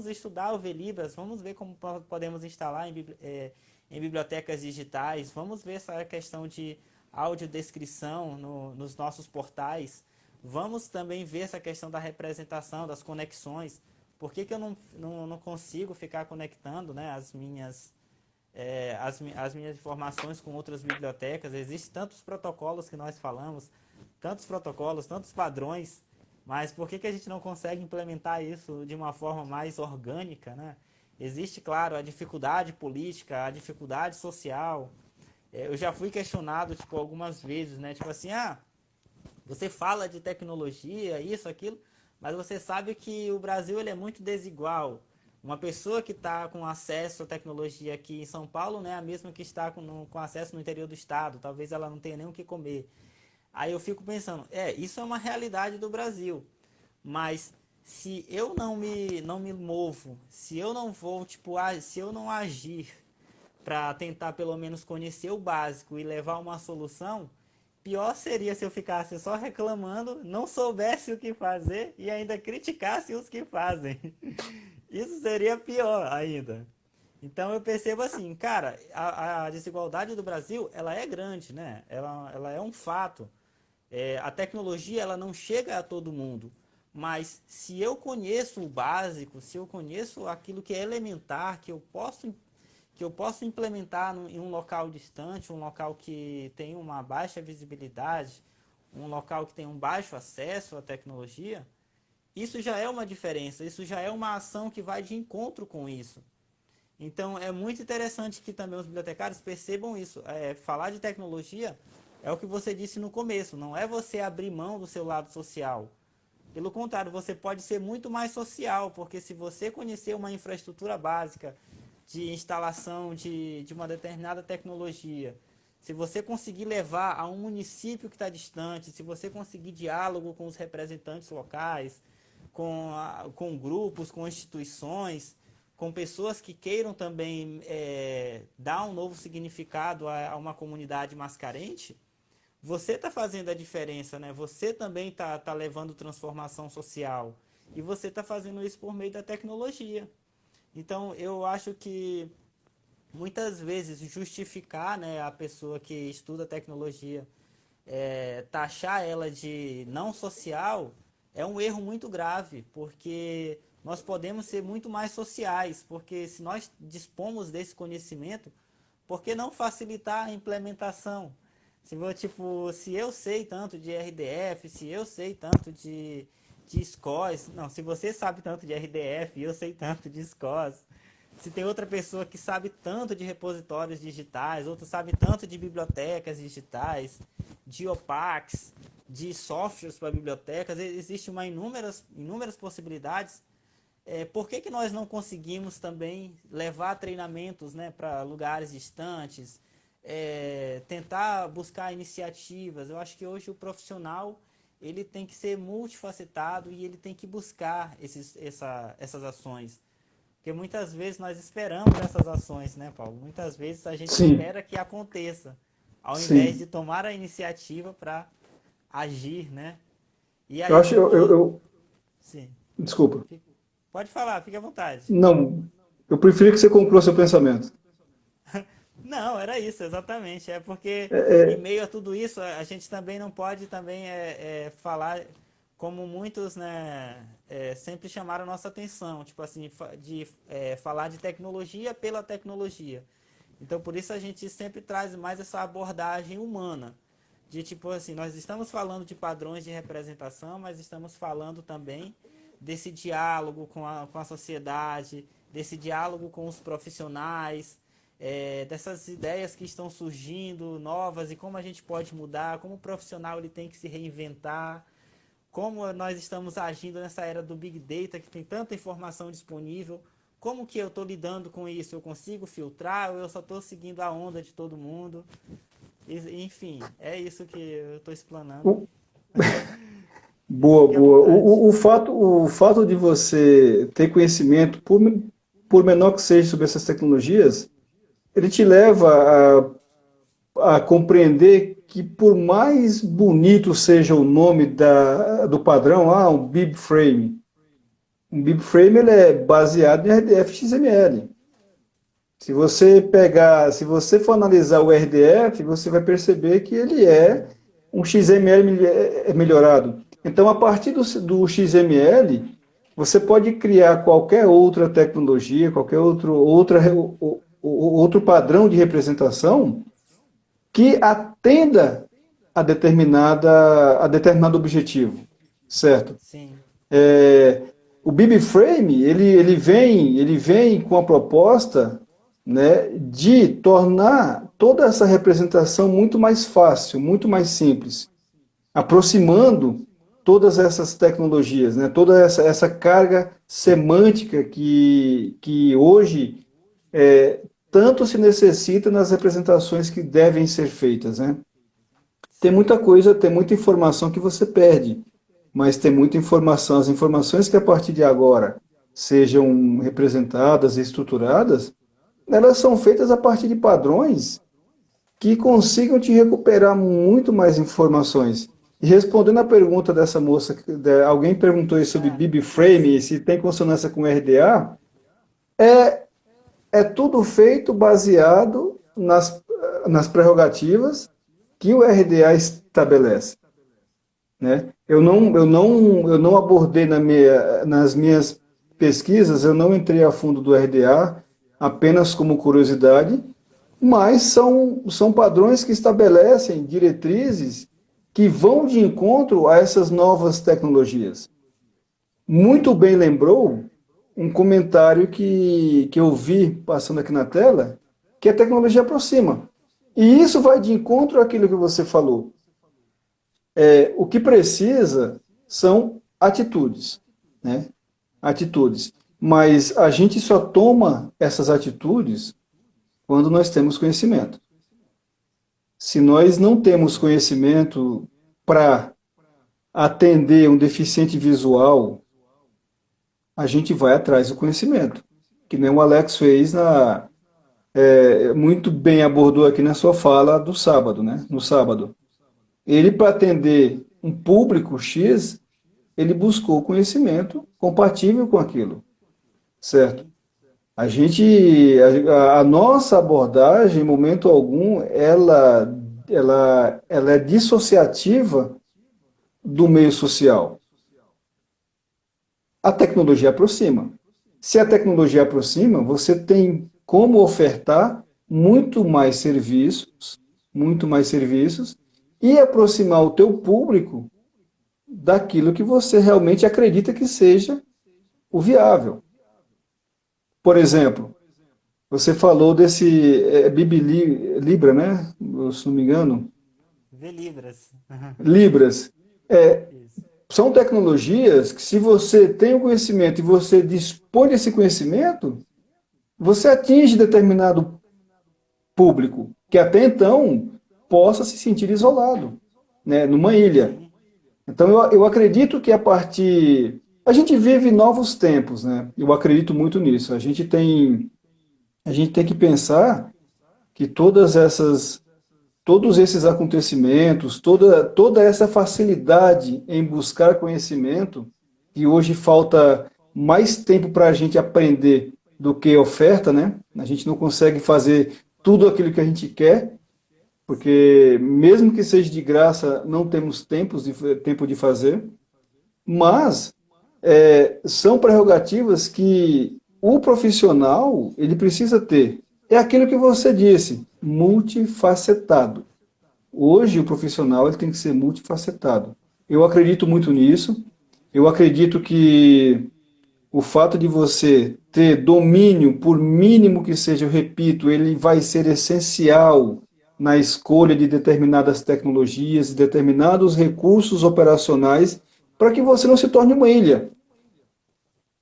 estudar o Velibras, vamos ver como podemos instalar em bibliotecas digitais, vamos ver essa questão de audiodescrição nos nossos portais, vamos também ver essa questão da representação, das conexões. Por que, que eu não consigo ficar conectando, né, as minhas informações com outras bibliotecas? Existem tantos protocolos que nós falamos, tantos protocolos, tantos padrões, mas por que, que a gente não consegue implementar isso de uma forma mais orgânica, né? Existe, claro, a dificuldade política, a dificuldade social. Eu já fui questionado, tipo, algumas vezes, né? Tipo assim, você fala de tecnologia, isso, aquilo, mas você sabe que o Brasil ele é muito desigual. Uma pessoa que está com acesso à tecnologia aqui em São Paulo não é a mesma que está com acesso no interior do estado. Talvez ela não tenha nem o que comer. Aí eu fico pensando, isso é uma realidade do Brasil. Mas se eu não me movo, se eu não vou, tipo, se eu não agir para tentar pelo menos conhecer o básico e levar uma solução, pior seria se eu ficasse só reclamando, não soubesse o que fazer e ainda criticasse os que fazem. Isso seria pior ainda. Então eu percebo assim, cara, a desigualdade do Brasil, ela é grande, né? Ela é um fato. A tecnologia, ela não chega a todo mundo. Mas se eu conheço o básico, se eu conheço aquilo que é elementar, que eu posso implementar em um local distante, um local que tem uma baixa visibilidade, um local que tem um baixo acesso à tecnologia, isso já é uma diferença, isso já é uma ação que vai de encontro com isso. Então é muito interessante que também os bibliotecários percebam isso. Falar de tecnologia é o que você disse no começo, não é você abrir mão do seu lado social. Pelo contrário, você pode ser muito mais social, porque se você conhecer uma infraestrutura básica de instalação de uma determinada tecnologia, se você conseguir levar a um município que está distante, se você conseguir diálogo com os representantes locais, com grupos, com instituições, com pessoas que queiram também dar um novo significado a uma comunidade mais carente, você está fazendo a diferença, né? Você também tá levando transformação social. E você está fazendo isso por meio da tecnologia. Então, eu acho que muitas vezes justificar, né, a pessoa que estuda tecnologia, taxar ela de não social, é um erro muito grave, porque nós podemos ser muito mais sociais, porque se nós dispomos desse conhecimento, por que não facilitar a implementação? Se eu sei tanto de RDF, se eu sei tanto de SCOS, não, se você sabe tanto de RDF e eu sei tanto de SCOS, se tem outra pessoa que sabe tanto de repositórios digitais, outro sabe tanto de bibliotecas digitais, de OPACs, de softwares para bibliotecas, existe inúmeras possibilidades. Por que nós não conseguimos também levar treinamentos, né, para lugares distantes, tentar buscar iniciativas? Eu acho que hoje o profissional ele tem que ser multifacetado e ele tem que buscar essas ações. Porque muitas vezes nós esperamos essas ações, né, Paulo? Muitas vezes a gente Sim, espera que aconteça, ao invés sim. de tomar a iniciativa para agir, né? E Eu aí acho, ficou... Sim. desculpa. Pode falar, fique à vontade. Não, eu prefiro que você conclua seu pensamento. Não, era isso, exatamente. É porque em É, meio a tudo isso, a gente também não pode também falar como muitos, né, sempre chamaram a nossa atenção, tipo assim, falar de tecnologia pela tecnologia. Então, por isso a gente sempre traz mais essa abordagem humana, de tipo assim, nós estamos falando de padrões de representação, mas estamos falando também desse diálogo com a sociedade, desse diálogo com os profissionais, dessas ideias que estão surgindo novas e como a gente pode mudar, como o profissional ele tem que se reinventar, como nós estamos agindo nessa era do Big Data, que tem tanta informação disponível, como que eu estou lidando com isso? Eu consigo filtrar ou eu só estou seguindo a onda de todo mundo? Enfim, é isso que eu estou explanando. o- boa, Fique à boa. vontade. O fato de você ter conhecimento, por menor que seja, sobre essas tecnologias, ele te leva a compreender que, por mais bonito seja o nome do padrão, um BibFrame ele é baseado em RDF XML. Se você for analisar o RDF, você vai perceber que ele é um XML melhorado. Então, a partir do XML, você pode criar qualquer outra tecnologia, outro padrão de representação que atenda a determinado objetivo, certo? Sim, É, o BibFrame ele vem com a proposta, né, de tornar toda essa representação muito mais fácil, muito mais simples, aproximando todas essas tecnologias, né, toda essa carga semântica que hoje tanto se necessita nas representações que devem ser feitas, né? Tem sim, muita coisa, tem muita informação que você perde, mas tem muita informação, as informações que a partir de agora sejam representadas e estruturadas, elas são feitas a partir de padrões que consigam te recuperar muito mais informações. E respondendo à pergunta dessa moça, alguém perguntou aí sobre isso. BibFrame, se tem consonância com RDA, é, é tudo feito baseado nas prerrogativas que o RDA estabelece, né? Eu não abordei nas minhas pesquisas, eu não entrei a fundo do RDA, apenas como curiosidade, mas são padrões que estabelecem diretrizes que vão de encontro a essas novas tecnologias. Muito bem lembrou um comentário que eu vi passando aqui na tela, que a tecnologia aproxima. E isso vai de encontro àquilo que você falou. O que precisa são atitudes, né? Atitudes. Mas a gente só toma essas atitudes quando nós temos conhecimento. Se nós não temos conhecimento para atender um deficiente visual, a gente vai atrás do conhecimento. Que nem o Alex fez muito bem abordou aqui na sua fala do sábado, né? No sábado. Ele, para atender um público X, ele buscou conhecimento compatível com aquilo, certo? Sim, A nossa abordagem, em momento algum, ela é dissociativa do meio social. A tecnologia aproxima. Se a tecnologia aproxima, você tem como ofertar muito mais serviços, e aproximar o teu público daquilo que você realmente acredita que seja o viável. Por exemplo, você falou desse Libra, né? Se não me engano. Velibras. Libras. É, Isso. são tecnologias que, se você tem o conhecimento e você dispõe desse conhecimento, você atinge determinado público que até então possa se sentir isolado, né, numa ilha. Sim. Então eu acredito que a partir. A gente vive novos tempos, né? Eu acredito muito nisso. A gente tem que pensar que todos esses acontecimentos, toda essa facilidade em buscar conhecimento, e hoje falta mais tempo para a gente aprender do que oferta, né? A gente não consegue fazer tudo aquilo que a gente quer, porque mesmo que seja de graça, não temos tempo de fazer, mas são prerrogativas que o profissional ele precisa ter. É aquilo que você disse, multifacetado. Hoje o profissional ele tem que ser multifacetado. Eu acredito muito nisso. Eu acredito que o fato de você ter domínio, por mínimo que seja, eu repito, ele vai ser essencial na escolha de determinadas tecnologias, determinados recursos operacionais, para que você não se torne uma ilha,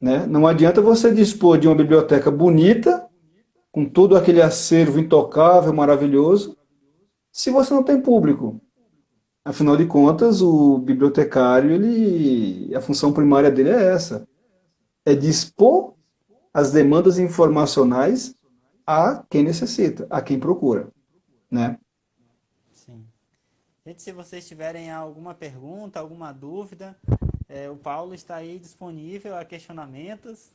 né? Não adianta você dispor de uma biblioteca bonita, com todo aquele acervo intocável, maravilhoso, se você não tem público. Afinal de contas, o bibliotecário, a função primária dele é essa, é dispor as demandas informacionais a quem necessita, a quem procura, né? Sim. Gente, se vocês tiverem alguma pergunta, alguma dúvida, o Paulo está aí disponível a questionamentos.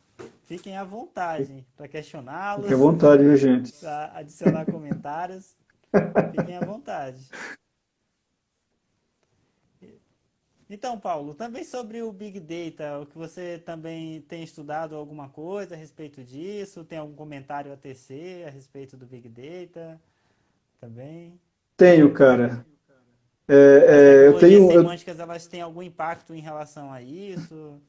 Fiquem à vontade para Fique à questioná-los, vontade, viu, gente? para adicionar comentários. Fiquem à vontade. Então, Paulo, também sobre o Big Data, o que você também tem estudado alguma coisa a respeito disso? Tem algum comentário a tecer a respeito do Big Data também? Tenho, cara. As Eu tecnologias tenho, eu, semânticas, elas têm algum impacto em relação a isso?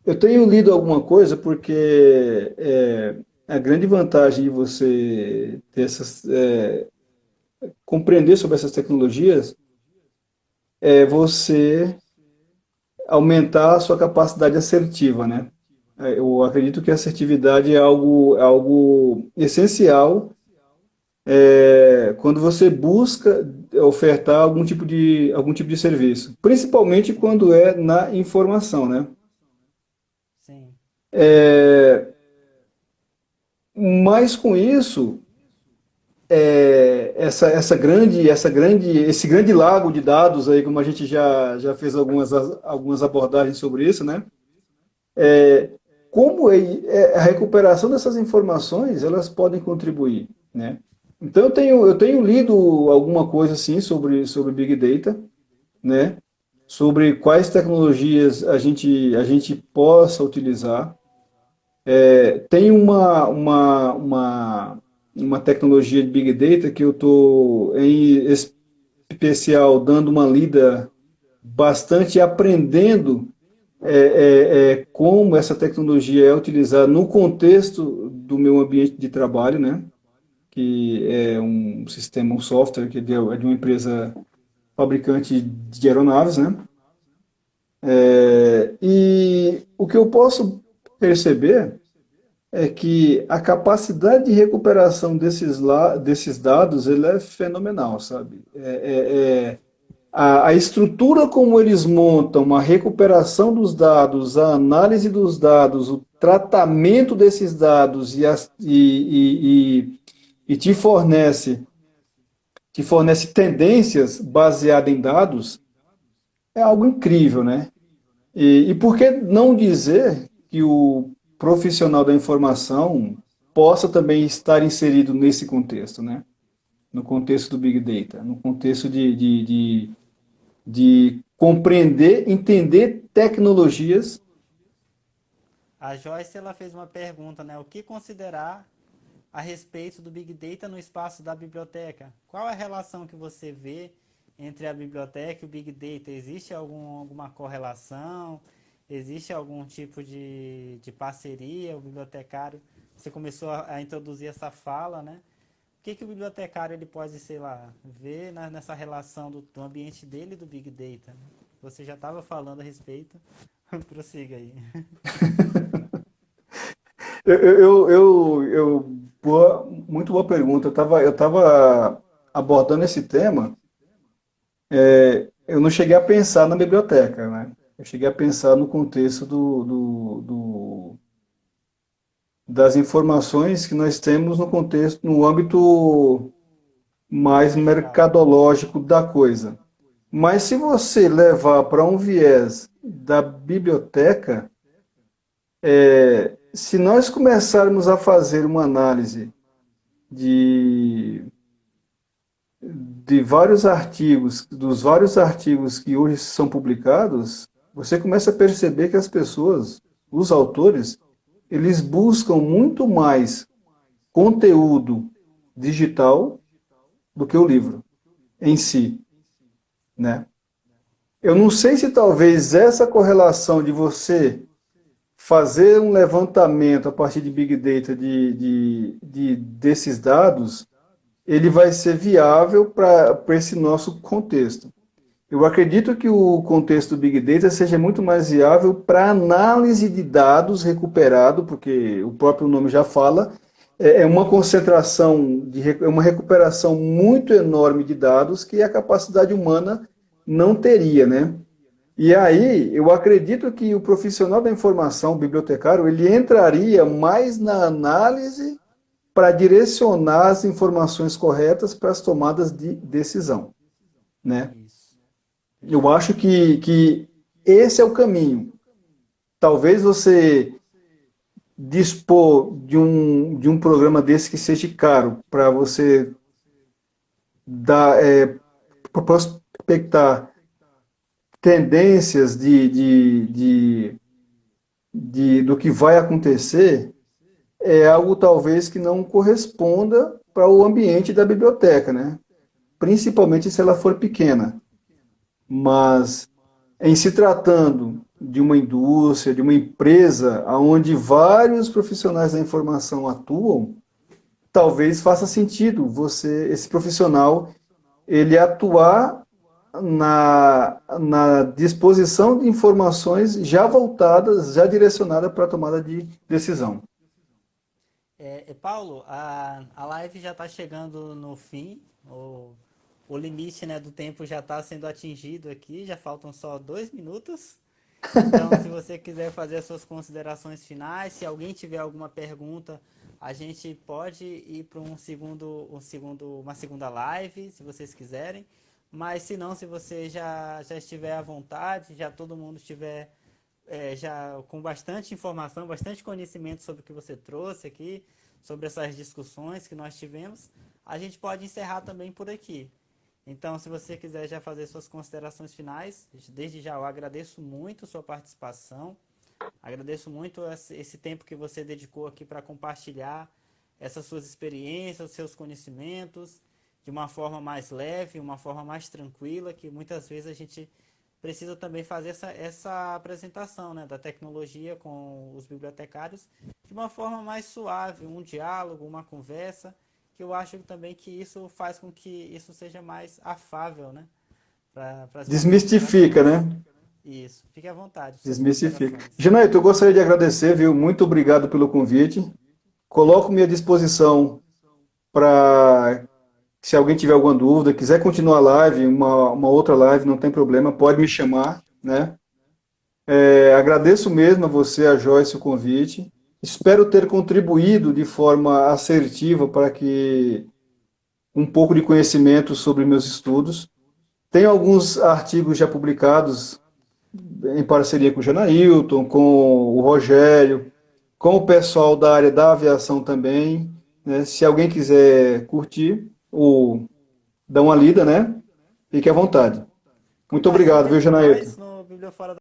eu tenho lido alguma coisa porque a grande vantagem de você compreender sobre essas tecnologias é você aumentar a sua capacidade assertiva, né? Eu acredito que a assertividade é algo essencial quando você busca ofertar algum tipo de serviço, principalmente Sim, quando é na informação, né? sim, Mas com isso, esse grande lago de dados aí, como a gente já fez algumas abordagens sobre isso, né? Como a recuperação dessas informações, elas podem contribuir, né? Então eu tenho lido alguma coisa assim sobre Big Data, né? Sobre quais tecnologias a gente possa utilizar. Tem uma tecnologia de Big Data que eu estou, em especial, dando uma lida bastante, aprendendo como essa tecnologia é utilizada no contexto do meu ambiente de trabalho, né? Que é um sistema, um software que é de uma empresa fabricante de aeronaves, né? E o que eu posso perceber é que a capacidade de recuperação desses dados ele é fenomenal, sabe? A estrutura como eles montam a recuperação dos dados, a análise dos dados, o tratamento desses dados e te fornece tendências baseadas em dados, é algo incrível, né? E por que não dizer que o profissional da informação possa também estar inserido nesse contexto, né? No contexto do Big Data, no contexto de compreender, entender tecnologias A Joyce ela fez uma pergunta, né? O que considerar a respeito do Big Data no espaço da biblioteca? Qual é a relação que você vê entre a biblioteca e o Big Data? Existe alguma correlação? Existe algum tipo de parceria? O bibliotecário, você começou a introduzir essa fala, né? O que o bibliotecário ele pode, sei lá, ver nessa relação do ambiente dele e do Big Data? Né? Você já estava falando a respeito. Prossiga aí. Muito boa pergunta. Eu tava abordando esse tema. Eu não cheguei a pensar na biblioteca, né? Eu cheguei a pensar no contexto das informações que nós temos no contexto, no âmbito mais Mais geral. mercadológico da coisa. Mas se você levar para um viés da biblioteca, se nós começarmos a fazer uma análise de, de vários artigos, dos vários artigos que hoje são publicados, você começa a perceber que as pessoas, os autores, eles buscam muito mais conteúdo digital do que o livro em si, né? Eu não sei se talvez essa correlação de você fazer um levantamento a partir de Big Data desses dados, ele vai ser viável para esse nosso contexto. Eu acredito que o contexto do Big Data seja muito mais viável para análise de dados recuperado, porque o próprio nome já fala, é uma concentração, é uma recuperação muito enorme de dados que a capacidade humana não teria, né? E aí, eu acredito que o profissional da informação, o bibliotecário, ele entraria mais na análise para direcionar as informações corretas para as tomadas de decisão, né? Isso. Eu acho que esse é o caminho. Talvez você dispor de um programa desse que seja caro para você dar, prospectar tendências do que vai acontecer, é algo talvez que não corresponda para o ambiente da biblioteca, né? Principalmente se ela for pequena. Mas em se tratando de uma indústria, de uma empresa onde vários profissionais da informação atuam, talvez faça sentido esse profissional, ele atuar na disposição de informações já voltadas, já direcionadas para a tomada de decisão. Paulo, a live já está chegando no fim. O limite, né, do tempo já está sendo atingido aqui. Já faltam só 2 minutos. Então, se você quiser fazer as suas considerações finais, se alguém tiver alguma pergunta, a gente pode ir para uma segunda live, se vocês quiserem. Mas se não, se você já estiver à vontade, já todo mundo estiver já com bastante informação, bastante conhecimento sobre o que você trouxe aqui, sobre essas discussões que nós tivemos, a gente pode encerrar também por aqui. Então, se você quiser já fazer suas considerações finais, desde já eu agradeço muito a sua participação, agradeço muito esse tempo que você dedicou aqui para compartilhar essas suas experiências, seus conhecimentos, de uma forma mais leve, uma forma mais tranquila, que muitas vezes a gente precisa também fazer essa apresentação, né, da tecnologia com os bibliotecários de uma forma mais suave, um diálogo, uma conversa, que eu acho também que isso faz com que isso seja mais afável, né, para as nossas Desmistifica, interações. né? Isso, fique à vontade, suas Desmistifica. considerações. Janaíto, eu gostaria de agradecer, viu? Muito obrigado pelo convite. Coloco-me à disposição para, se alguém tiver alguma dúvida, quiser continuar a live, uma outra live, não tem problema, pode me chamar, né? Agradeço mesmo a você, a Joyce, o convite. Espero ter contribuído de forma assertiva para que um pouco de conhecimento sobre meus estudos. Tenho alguns artigos já publicados em parceria com o Janailton, com o Rogério, com o pessoal da área da aviação também, né? Se alguém quiser curtir ou dar uma lida, né? Fique à vontade. Muito Conversa obrigado, sempre viu, com Janailton? nós no Bibliofora